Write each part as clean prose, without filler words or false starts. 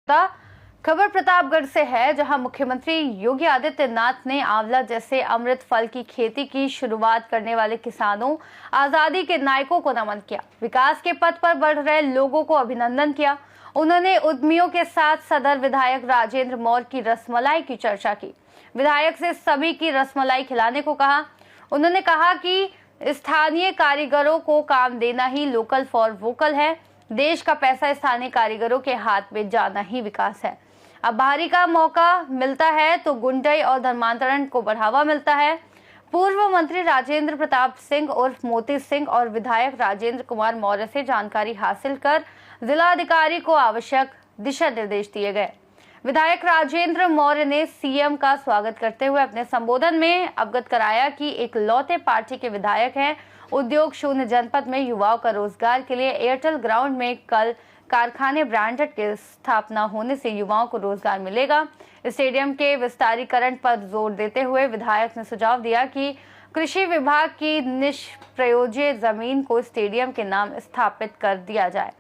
खबर प्रतापगढ़ से है, जहां मुख्यमंत्री योगी आदित्यनाथ ने आंवला जैसे अमृत फल की खेती की शुरुआत करने वाले किसानों, आजादी के नायकों को नमन किया। विकास के पथ पर बढ़ रहे लोगों को अभिनंदन किया। उन्होंने उद्यमियों के साथ सदर विधायक राजेंद्र मौर्य की रसमलाई की चर्चा की। विधायक से सभी की रसमलाई खिलाने को कहा। उन्होंने कहा कि स्थानीय कारीगरों को काम देना ही लोकल फॉर वोकल है। देश का पैसा स्थानीय कारीगरों के हाथ में जाना ही विकास है। अब बाहरी का मौका मिलता है तो गुंडई और धर्मांतरण को बढ़ावा मिलता है। पूर्व मंत्री राजेंद्र प्रताप सिंह उर्फ मोती सिंह और विधायक राजेंद्र कुमार मौर्य से जानकारी हासिल कर जिलाधिकारी को आवश्यक दिशा निर्देश दिए गए। विधायक राजेंद्र मौर्य ने सीएम का स्वागत करते हुए अपने संबोधन में अवगत कराया कि एक लौते पार्टी के विधायक हैं। उद्योग शून्य जनपद में युवाओं का रोजगार के लिए एयरटेल ग्राउंड में कल कारखाने ब्रांडेड के स्थापना होने से युवाओं को रोजगार मिलेगा। स्टेडियम के विस्तारीकरण पर जोर देते हुए विधायक ने सुझाव दिया कि कृषि विभाग की निष्प्रयोज्य जमीन को स्टेडियम के नाम स्थापित कर दिया जाए।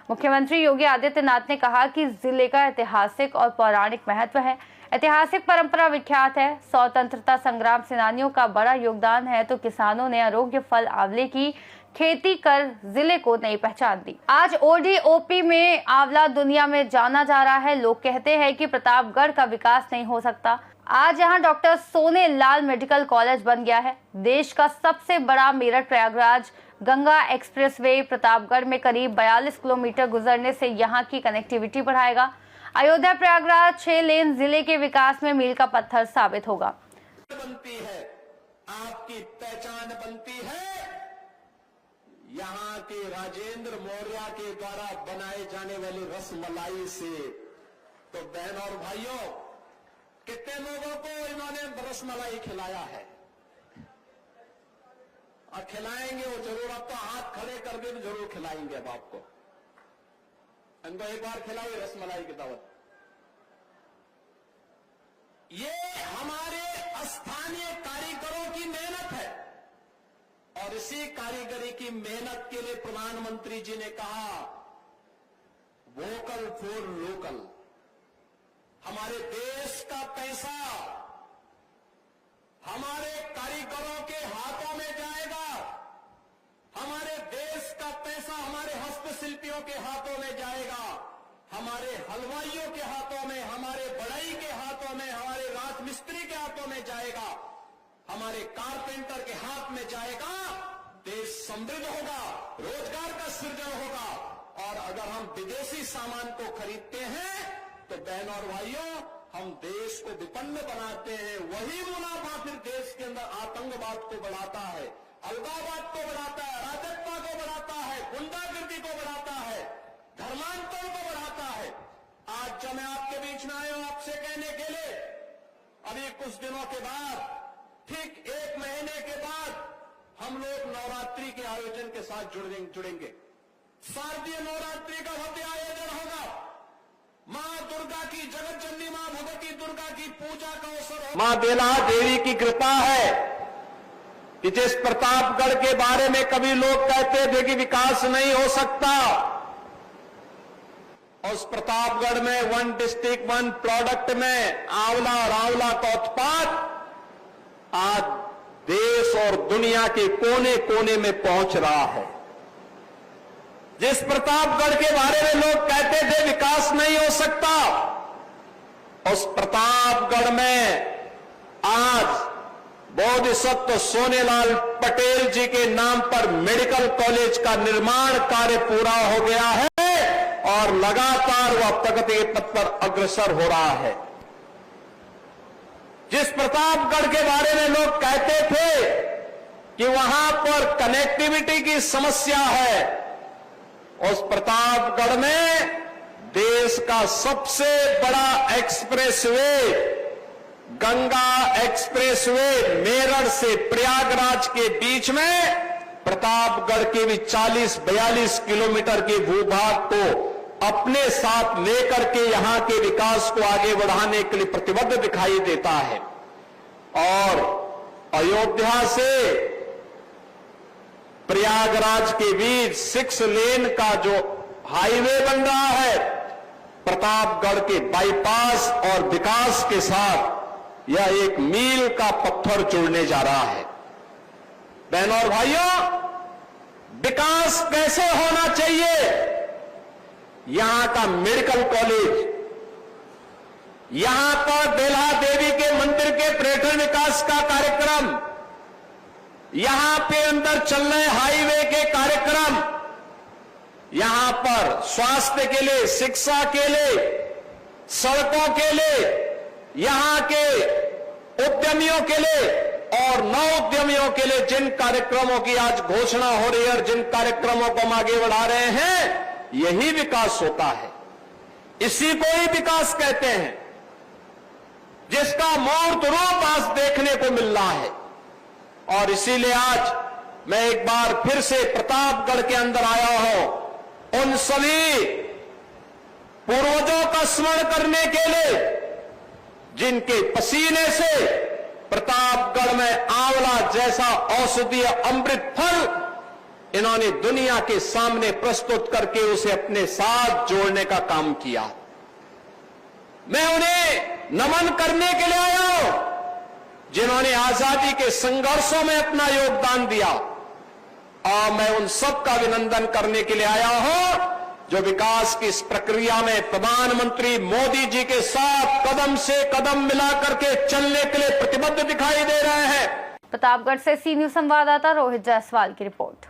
मुख्यमंत्री योगी आदित्यनाथ ने कहा कि जिले का ऐतिहासिक और पौराणिक महत्व है। ऐतिहासिक परंपरा विख्यात है। स्वतंत्रता संग्राम सेनानियों का बड़ा योगदान है, तो किसानों ने आरोग्य फल आंवले की खेती कर जिले को नई पहचान दी। आज ओडीओपी में आंवला दुनिया में जाना जा रहा है। लोग कहते हैं कि प्रतापगढ़ का विकास नहीं हो सकता। आज यहाँ डॉक्टर सोने लाल मेडिकल कॉलेज बन गया है। देश का सबसे बड़ा मेरठ प्रयागराज गंगा एक्सप्रेसवे प्रतापगढ़ में करीब 42 किलोमीटर गुजरने से यहाँ की कनेक्टिविटी बढ़ाएगा। अयोध्या प्रयागराज 6 लेन जिले के विकास में मील का पत्थर साबित होगा। बनती है, आपकी पहचान बनती है यहाँ के राजेंद्र मौर्य के द्वारा बनाए जाने वाली रसमलाई से। तो बहन और भाइयों, कितने लोगों को इन्होंने रसमलाई खिलाया है और खिलाएंगे वो जरूर। अब तो हाथ खड़े कर दे तो जरूर खिलाएंगे। अब आपको इनको एक बार खिलाइए रसमलाई की दावत। ये हमारे स्थानीय कारीगरों की मेहनत है और इसी कारीगरी की मेहनत के लिए प्रधानमंत्री जी ने कहा वोकल फॉर लोकल। हमारे देश का पैसा हमारे कारीगरों के हाथों में जाएगा। हमारे देश का पैसा हमारे हस्तशिल्पियों के हाथों में जाएगा, हमारे हलवाइयों के हाथों में, हमारे बढ़ई के हाथों में, हमारे राजमिस्त्री के हाथों में जाएगा, हमारे कारपेंटर के हाथ में जाएगा। देश समृद्ध होगा, रोजगार का सृजन होगा। और अगर हम विदेशी सामान को खरीदते हैं तो बहनों और भाइयों, हम देश को विपन्न बनाते हैं। वही मुनाफा फिर देश के अंदर आतंकवाद को बढ़ाता है, अलगाववाद को बढ़ाता है, राजत्व को बढ़ाता है, गुंडागर्दी को बढ़ाता है, धर्मांतरण को बढ़ाता है। आज जब मैं आपके बीच में आया हूं आपसे कहने के लिए, अभी कुछ दिनों के बाद, ठीक 1 महीने के बाद हम लोग नवरात्रि के आयोजन के साथ जुड़ेंगे। शारदीय नवरात्रि का भव्य आयोजन होगा। मां दुर्गा की, जगत जननी मां भगवती दुर्गा की पूजा का अवसर होगा। मां बेला देवी की कृपा है कि जिस प्रतापगढ़ के बारे में कभी लोग कहते थे कि विकास नहीं हो सकता, उस प्रतापगढ़ में 1 डिस्ट्रिक्ट 1 प्रोडक्ट में आंवला और आंवला का उत्पाद आज देश और दुनिया के कोने कोने में पहुंच रहा है। जिस प्रतापगढ़ के बारे में लोग कहते थे विकास नहीं हो सकता, उस प्रतापगढ़ में आज बोधिसत्व सोनेलाल पटेल जी के नाम पर मेडिकल कॉलेज का निर्माण कार्य पूरा हो गया है और लगातार वह प्रगति के पथ पर अग्रसर हो रहा है। जिस प्रतापगढ़ के बारे में लोग कहते थे कि वहां पर कनेक्टिविटी की समस्या है, उस प्रतापगढ़ में देश का सबसे बड़ा एक्सप्रेसवे गंगा एक्सप्रेसवे मेरठ से प्रयागराज के बीच में प्रतापगढ़ के भी 40-42 किलोमीटर के भूभाग को अपने साथ लेकर के यहां के विकास को आगे बढ़ाने के लिए प्रतिबद्ध दिखाई देता है। और अयोध्या से प्रयागराज के बीच 6 लेन का जो हाईवे बन रहा है, प्रतापगढ़ के बाईपास और विकास के साथ यह एक मील का पत्थर जुड़ने जा रहा है। बहनों और भाइयों, विकास कैसे होना चाहिए? यहां का मेडिकल कॉलेज, यहां पर बेल्हा देवी के मंदिर के पर्यटन विकास का कार्यक्रम, यहां पे अंदर चल रहे हाईवे के कार्यक्रम, यहां पर स्वास्थ्य के लिए, शिक्षा के लिए, सड़कों के लिए, यहां के उद्यमियों के लिए और नव उद्यमियों के लिए जिन कार्यक्रमों की आज घोषणा हो रही है और जिन कार्यक्रमों को हम आगे बढ़ा रहे हैं, यही विकास होता है। इसी को ही विकास कहते हैं, जिसका मूर्त रूप आज देखने को मिल रहा है। और इसीलिए आज मैं एक बार फिर से प्रतापगढ़ के अंदर आया हूं, उन सभी पूर्वजों का स्मरण करने के लिए जिनके पसीने से प्रतापगढ़ में आंवला जैसा औषधीय अमृत फल इन्होंने दुनिया के सामने प्रस्तुत करके उसे अपने साथ जोड़ने का काम किया। मैं उन्हें नमन करने के लिए आया हूं, जिन्होंने आजादी के संघर्षों में अपना योगदान दिया, और मैं उन सब का अभिनंदन करने के लिए आया हूं जो विकास की इस प्रक्रिया में प्रधानमंत्री मोदी जी के साथ कदम से कदम मिला करके चलने के लिए प्रतिबद्ध दिखाई दे रहे हैं। प्रतापगढ़ से सी न्यूज संवाददाता रोहित जायसवाल की रिपोर्ट।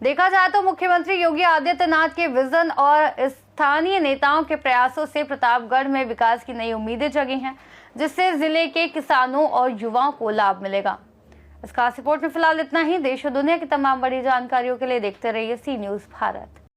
देखा जाए तो मुख्यमंत्री योगी आदित्यनाथ के विजन और स्थानीय नेताओं के प्रयासों से प्रतापगढ़ में विकास की नई उम्मीदें जगी हैं, जिससे जिले के किसानों और युवाओं को लाभ मिलेगा। इस खास रिपोर्ट में फिलहाल इतना ही। देश और दुनिया की तमाम बड़ी जानकारियों के लिए देखते रहिए सी न्यूज भारत।